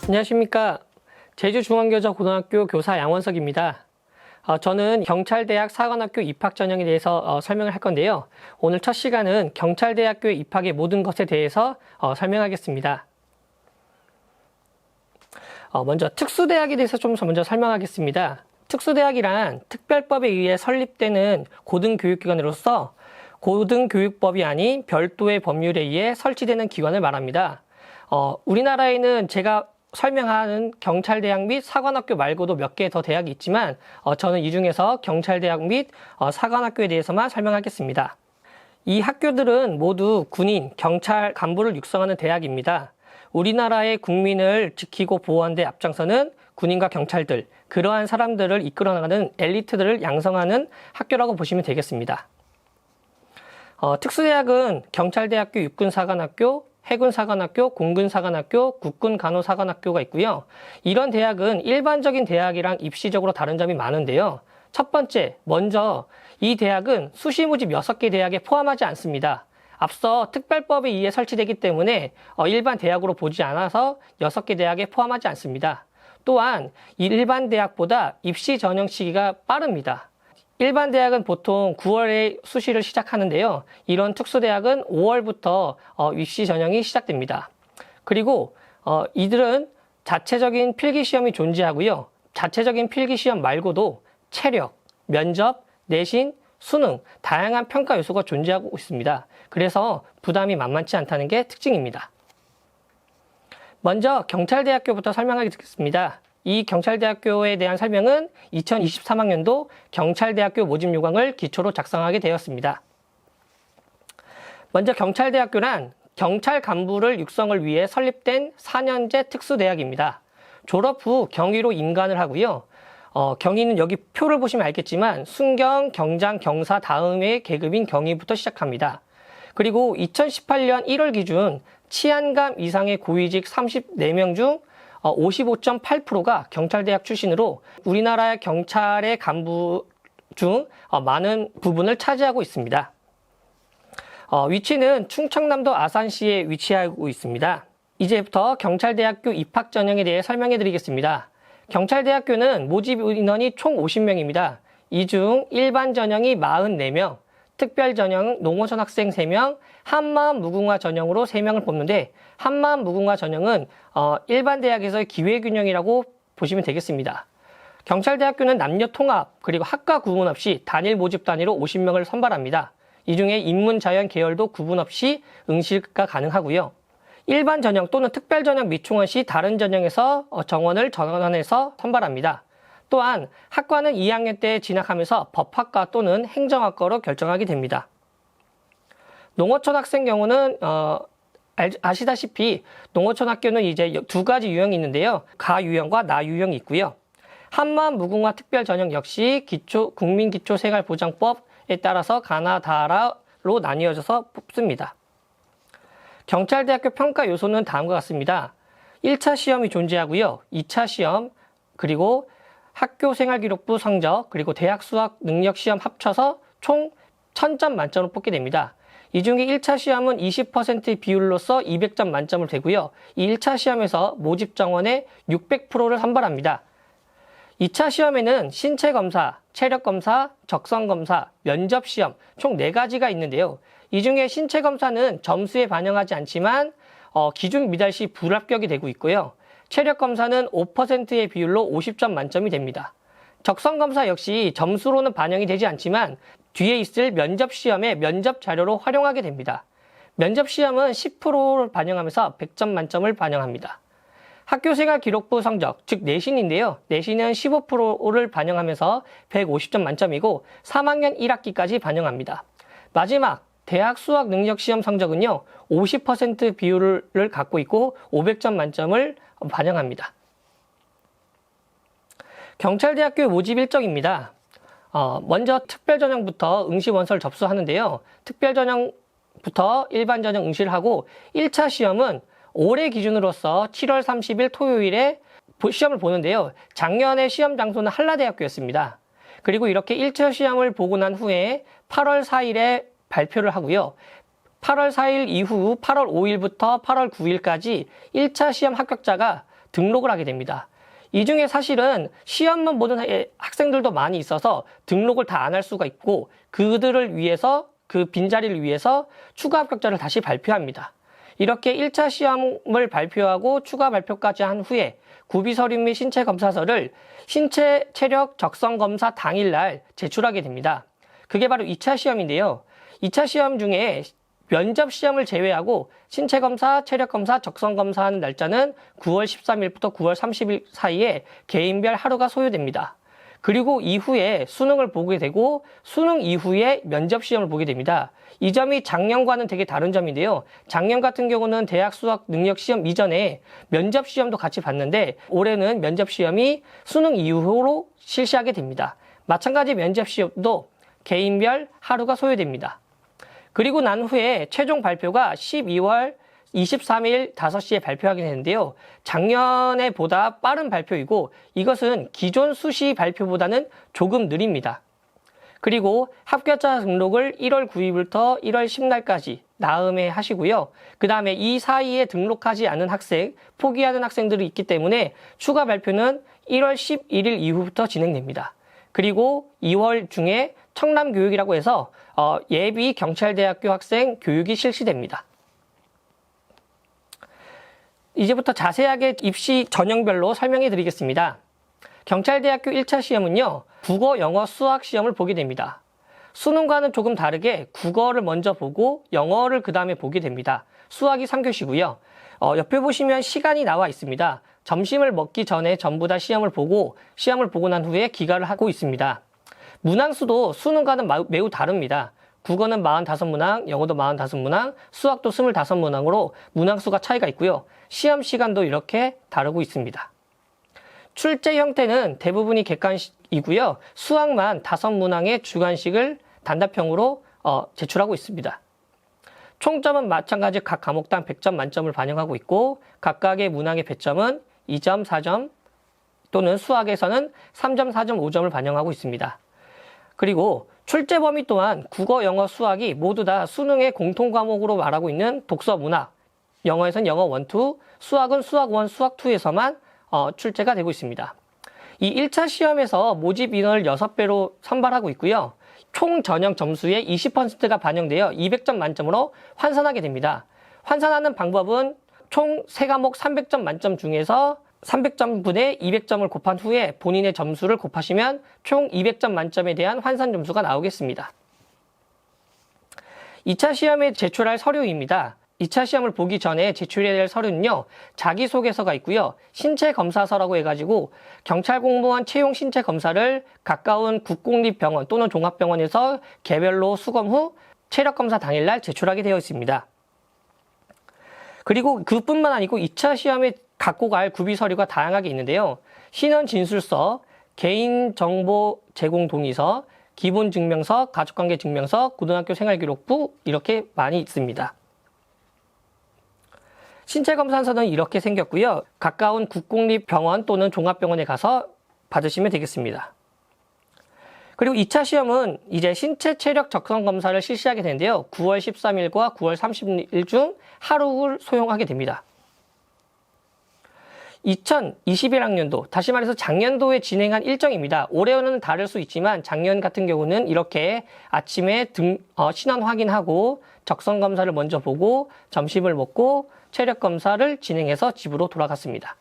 안녕하십니까. 제주중앙여자고등학교 교사 양원석입니다. 저는 경찰대학 사관학교 입학 전형에 대해서 설명을 할 건데요. 오늘 첫 시간은 경찰대학교에 입학의 모든 것에 대해서 설명하겠습니다. 먼저 특수대학에 대해서 좀 먼저 설명하겠습니다. 특수대학이란 특별법에 의해 설립되는 고등교육기관으로서 고등교육법이 아닌 별도의 법률에 의해 설치되는 기관을 말합니다. 우리나라에는 제가 설명하는 경찰대학 및 사관학교 말고도 몇 개 더 대학이 있지만 저는 이 중에서 경찰대학 및 사관학교에 대해서만 설명하겠습니다. 이 학교들은 모두 군인, 경찰 간부를 육성하는 대학입니다. 우리나라의 국민을 지키고 보호하는 데 앞장서는 군인과 경찰들, 그러한 사람들을 이끌어나가는 엘리트들을 양성하는 학교라고 보시면 되겠습니다. 특수대학은 경찰대학교, 육군사관학교, 해군사관학교, 공군사관학교, 국군간호사관학교가 있고요. 이런 대학은 일반적인 대학이랑 입시적으로 다른 점이 많은데요. 첫 번째, 먼저 이 대학은 수시 모집 6개 대학에 포함하지 않습니다. 앞서 특별법에 의해 설치되기 때문에 일반 대학으로 보지 않아서 6개 대학에 포함하지 않습니다. 또한 일반 대학보다 입시 전형 시기가 빠릅니다. 일반 대학은 보통 9월에 수시를 시작하는데요. 이런 특수대학은 5월부터 입시 전형이 시작됩니다. 그리고 이들은 자체적인 필기시험이 존재하고요. 자체적인 필기시험 말고도 체력, 면접, 내신, 수능, 다양한 평가 요소가 존재하고 있습니다. 그래서 부담이 만만치 않다는 게 특징입니다. 먼저 경찰대학교부터 설명하겠습니다. 이 경찰대학교에 대한 설명은 2023학년도 경찰대학교 모집 요강을 기초로 작성하게 되었습니다. 먼저 경찰대학교란 경찰 간부를 육성을 위해 설립된 4년제 특수대학입니다. 졸업 후 경위로 임관을 하고요. 경위는 여기 표를 보시면 알겠지만 순경, 경장, 경사 다음의 계급인 경위부터 시작합니다. 그리고 2018년 1월 기준 치안감 이상의 고위직 34명 중 55.8%가 경찰대학 출신으로 우리나라 경찰의 간부 중 많은 부분을 차지하고 있습니다. 위치는 충청남도 아산시에 위치하고 있습니다. 이제부터 경찰대학교 입학 전형에 대해 설명해 드리겠습니다. 경찰대학교는 모집 인원이 총 50명입니다. 이 중 일반 전형이 44명, 특별 전형 농어촌 학생 3명, 한마음 무궁화 전형으로 3명을 뽑는데 한마음 무궁화 전형은 일반 대학에서의 기회균형이라고 보시면 되겠습니다. 경찰대학교는 남녀 통합 그리고 학과 구분 없이 단일 모집 단위로 50명을 선발합니다. 이 중에 인문, 자연, 계열도 구분 없이 응시가 가능하고요. 일반 전형 또는 특별 전형 미충원 시 다른 전형에서 정원을 전환해서 선발합니다. 또한 학과는 2학년 때 진학하면서 법학과 또는 행정학과로 결정하게 됩니다. 농어촌 학생 경우는 아시다시피 농어촌 학교는 이제 2가지 유형이 있는데요. 가 유형과 나 유형이 있고요. 한마음 무궁화 특별 전형 역시 국민기초생활보장법에 따라서 가나 다라로 나뉘어져서 뽑습니다. 경찰대학교 평가 요소는 다음과 같습니다. 1차 시험이 존재하고요. 2차 시험, 그리고 학교생활기록부 성적, 그리고 대학 수학 능력시험 합쳐서 총 1000점 만점을 뽑게 됩니다. 이 중에 1차 시험은 20%의 비율로서 200점 만점을 되고요. 이 1차 시험에서 모집 정원의 600%를 선발합니다. 2차 시험에는 신체검사, 체력검사, 적성검사, 면접시험 총 4가지가 있는데요. 이 중에 신체검사는 점수에 반영하지 않지만 기준 미달 시 불합격이 되고 있고요. 체력검사는 5%의 비율로 50점 만점이 됩니다. 적성검사 역시 점수로는 반영이 되지 않지만 뒤에 있을 면접시험의 면접 자료로 활용하게 됩니다. 면접시험은 10%를 반영하면서 100점 만점을 반영합니다. 학교생활 기록부 성적, 즉 내신인데요. 내신은 15%를 반영하면서 150점 만점이고 3학년 1학기까지 반영합니다. 마지막 대학 수학 능력시험 성적은요. 50% 비율을 갖고 있고 500점 만점을 반영합니다. 경찰대학교 모집 일정입니다. 먼저 특별전형부터 응시원서를 접수하는데요. 특별전형부터 일반전형 응시를 하고 1차 시험은 올해 기준으로서 7월 30일 토요일에 시험을 보는데요. 작년에 시험 장소는 한라대학교였습니다. 그리고 이렇게 1차 시험을 보고 난 후에 8월 4일에 발표를 하고요. 8월 4일 이후 8월 5일부터 8월 9일까지 1차 시험 합격자가 등록을 하게 됩니다. 이 중에 사실은 시험만 보는 학생들도 많이 있어서 등록을 다 안 할 수가 있고 그들을 위해서 그 빈자리를 위해서 추가 합격자를 다시 발표합니다. 이렇게 1차 시험을 발표하고 추가 발표까지 한 후에 구비서류 및 신체검사서를 신체 체력 적성검사 당일날 제출하게 됩니다. 그게 바로 2차 시험인데요. 2차 시험 중에 면접 시험을 제외하고 신체검사, 체력검사, 적성검사 하는 날짜는 9월 13일부터 9월 30일 사이에 개인별 하루가 소요됩니다. 그리고 이후에 수능을 보게 되고 수능 이후에 면접 시험을 보게 됩니다. 이 점이 작년과는 되게 다른 점인데요. 작년 같은 경우는 대학 수학 능력 시험 이전에 면접 시험도 같이 봤는데 올해는 면접 시험이 수능 이후로 실시하게 됩니다. 마찬가지 면접 시험도 개인별 하루가 소요됩니다. 그리고 난 후에 최종 발표가 12월 23일 5시에 발표하게 되는데요. 작년에 보다 빠른 발표이고 이것은 기존 수시 발표보다는 조금 느립니다. 그리고 합격자 등록을 1월 9일부터 1월 10날까지 나음에 하시고요. 그 다음에 이 사이에 등록하지 않은 학생, 포기하는 학생들이 있기 때문에 추가 발표는 1월 11일 이후부터 진행됩니다. 그리고 2월 중에 청남교육이라고 해서 예비 경찰대학교 학생 교육이 실시됩니다. 이제부터 자세하게 입시 전형별로 설명해 드리겠습니다. 경찰대학교 1차 시험은요, 국어, 영어, 수학 시험을 보게 됩니다. 수능과는 조금 다르게 국어를 먼저 보고 영어를 그 다음에 보게 됩니다. 수학이 3교시고요. 옆에 보시면 시간이 나와 있습니다. 점심을 먹기 전에 전부 다 시험을 보고 난 후에 기가를 하고 있습니다. 문항수도 수능과는 매우 다릅니다. 국어는 45문항, 영어도 45문항, 수학도 25문항으로 문항수가 차이가 있고요. 시험 시간도 이렇게 다르고 있습니다. 출제 형태는 대부분이 객관식이고요. 수학만 5문항의 주관식을 단답형으로 제출하고 있습니다. 총점은 마찬가지 각 과목당 100점 만점을 반영하고 있고 각각의 문항의 배점은 2점, 4점 또는 수학에서는 3점, 4점, 5점을 반영하고 있습니다. 그리고 출제 범위 또한 국어, 영어, 수학이 모두 다 수능의 공통 과목으로 말하고 있는 독서, 문학, 영어에서는 영어 1, 2, 수학은 수학 1, 수학 2에서만 출제가 되고 있습니다. 이 1차 시험에서 모집 인원을 6배로 선발하고 있고요. 총 전형 점수의 20%가 반영되어 200점 만점으로 환산하게 됩니다. 환산하는 방법은 총 3과목 300점 만점 중에서 300점분의 200점을 곱한 후에 본인의 점수를 곱하시면 총 200점 만점에 대한 환산 점수가 나오겠습니다. 2차 시험에 제출할 서류입니다. 2차 시험을 보기 전에 제출해야 될 서류는요, 자기소개서가 있고요, 신체검사서라고 해가지고 경찰 공무원 채용 신체검사를 가까운 국공립병원 또는 종합병원에서 개별로 수검 후 체력검사 당일날 제출하게 되어 있습니다. 그리고 그뿐만 아니고 2차 시험에 갖고 갈 구비 서류가 다양하게 있는데요. 신원 진술서, 개인정보 제공 동의서, 기본증명서, 가족관계 증명서, 고등학교 생활기록부 이렇게 많이 있습니다. 신체검사서는 이렇게 생겼고요. 가까운 국공립병원 또는 종합병원에 가서 받으시면 되겠습니다. 그리고 2차 시험은 이제 신체 체력 적성 검사를 실시하게 되는데요. 9월 13일과 9월 30일 중 하루를 소용하게 됩니다. 2021학년도, 다시 말해서 작년도에 진행한 일정입니다. 올해는 다를 수 있지만 작년 같은 경우는 이렇게 아침에 신원 확인하고 적성검사를 먼저 보고 점심을 먹고 체력검사를 진행해서 집으로 돌아갔습니다.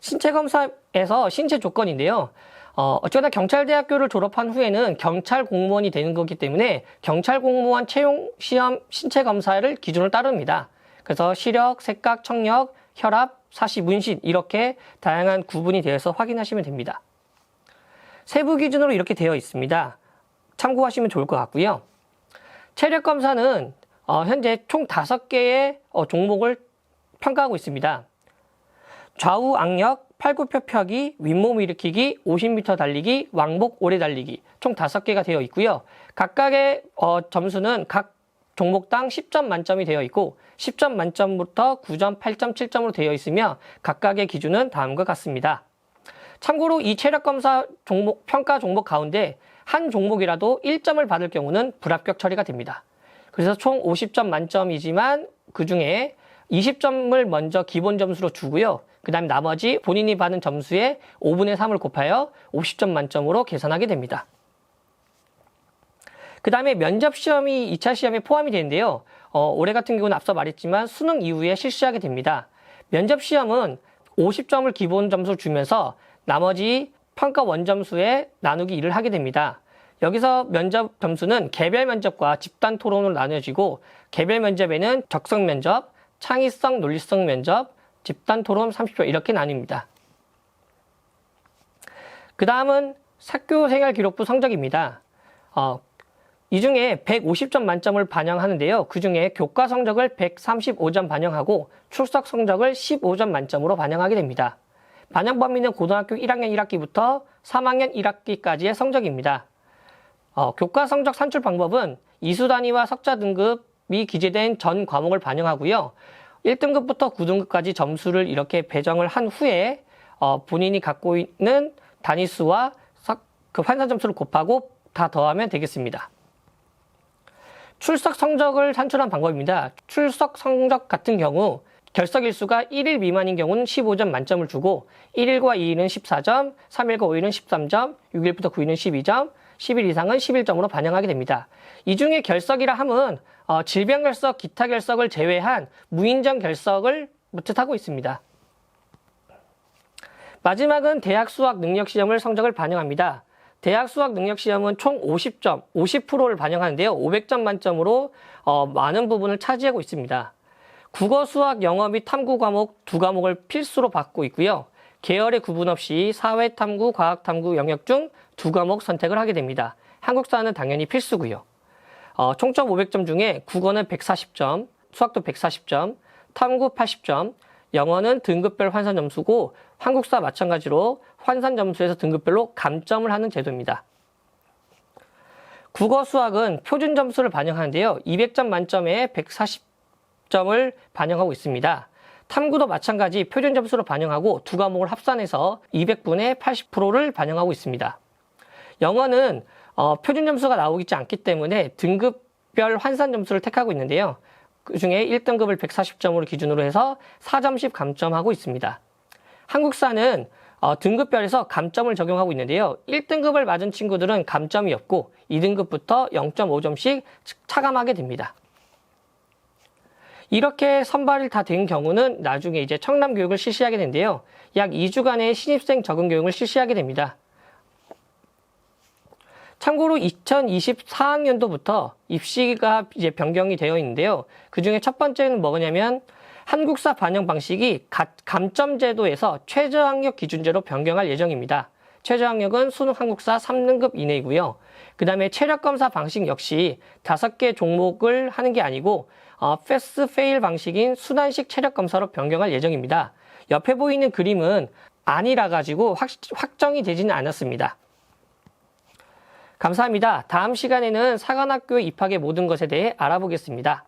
신체검사에서 신체 조건인데요. 어쩌다 경찰대학교를 졸업한 후에는 경찰 공무원이 되는 거기 때문에 경찰 공무원 채용 시험 신체검사를 기준으로 따릅니다. 그래서 시력, 색각, 청력, 혈압, 사시, 문신 이렇게 다양한 구분이 되어서 확인하시면 됩니다. 세부 기준으로 이렇게 되어 있습니다. 참고하시면 좋을 것 같고요. 체력검사는 현재 총 5개의 종목을 평가하고 있습니다. 좌우 악력, 팔굽혀 펴기, 윗몸 일으키기, 50m 달리기, 왕복 오래 달리기 총 5개가 되어 있고요. 각각의 점수는 각 종목당 10점 만점이 되어 있고 10점 만점부터 9점, 8점, 7점으로 되어 있으며 각각의 기준은 다음과 같습니다. 참고로 이 체력검사 평가 종목 가운데 한 종목이라도 1점을 받을 경우는 불합격 처리가 됩니다. 그래서 총 50점 만점이지만 그 중에 20점을 먼저 기본 점수로 주고요. 그 다음에 나머지 본인이 받은 점수의 5분의 3을 곱하여 50점 만점으로 계산하게 됩니다. 그 다음에 면접시험이 2차 시험에 포함이 되는데요. 올해 같은 경우는 앞서 말했지만 수능 이후에 실시하게 됩니다. 면접시험은 50점을 기본 점수로 주면서 나머지 평가 원점수에 나누기 2를 하게 됩니다. 여기서 면접 점수는 개별 면접과 집단 토론으로 나눠지고 개별 면접에는 적성 면접, 창의성, 논리성 면접, 집단 토론 30초 이렇게 나뉩니다. 그 다음은 학교생활기록부 성적입니다. 이 중에 150점 만점을 반영하는데요. 그 중에 교과 성적을 135점 반영하고 출석 성적을 15점 만점으로 반영하게 됩니다. 반영 범위는 고등학교 1학년 1학기부터 3학년 1학기까지의 성적입니다. 교과 성적 산출 방법은 이수 단위와 석자 등급이 기재된 전 과목을 반영하고요. 1등급부터 9등급까지 점수를 이렇게 배정을 한 후에 본인이 갖고 있는 단위수와 그 환산 점수를 곱하고 다 더하면 되겠습니다. 출석 성적을 산출한 방법입니다. 출석 성적 같은 경우 결석 일수가 1일 미만인 경우는 15점 만점을 주고 1일과 2일은 14점, 3일과 5일은 13점, 6일부터 9일은 12점, 10일 이상은 11점으로 반영하게 됩니다. 이 중에 결석이라 함은 질병 결석, 기타 결석을 제외한 무인정 결석을 뜻하고 있습니다. 마지막은 대학 수학 능력 시험을 성적을 반영합니다. 대학 수학 능력 시험은 총 50점, 50%를 반영하는데요. 500점 만점으로 많은 부분을 차지하고 있습니다. 국어, 수학, 영어 및 탐구 과목 두 과목을 필수로 받고 있고요. 계열의 구분 없이 사회 탐구, 과학 탐구 영역 중 두 과목 선택을 하게 됩니다. 한국사는 당연히 필수고요. 총점 500점 중에 국어는 140점, 수학도 140점, 탐구 80점, 영어는 등급별 환산 점수고 한국사 마찬가지로 환산 점수에서 등급별로 감점을 하는 제도입니다. 국어, 수학은 표준 점수를 반영하는데요. 200점 만점에 140점을 반영하고 있습니다. 탐구도 마찬가지 표준 점수로 반영하고 두 과목을 합산해서 200분의 80%를 반영하고 있습니다. 영어는 표준 점수가 나오지 않기 때문에 등급별 환산 점수를 택하고 있는데요. 그 중에 1등급을 140점으로 기준으로 해서 4점씩 감점하고 있습니다. 한국사는 등급별에서 감점을 적용하고 있는데요. 1등급을 맞은 친구들은 감점이 없고 2등급부터 0.5점씩 차감하게 됩니다. 이렇게 선발이 다 된 경우는 나중에 이제 청남 교육을 실시하게 되는데요. 약 2주간의 신입생 적응 교육을 실시하게 됩니다. 참고로 2024학년도부터 입시가 이제 변경이 되어 있는데요. 그 중에 첫 번째는 뭐냐면 한국사 반영 방식이 감점 제도에서 최저학력 기준제로 변경할 예정입니다. 최저학력은 수능 한국사 3등급 이내이고요. 그 다음에 체력검사 방식 역시 5개 종목을 하는 게 아니고 패스 페일 방식인 순환식 체력검사로 변경할 예정입니다. 옆에 보이는 그림은 아니라 가지고 확정이 되지는 않았습니다. 감사합니다. 다음 시간에는 사관학교 입학의 모든 것에 대해 알아보겠습니다.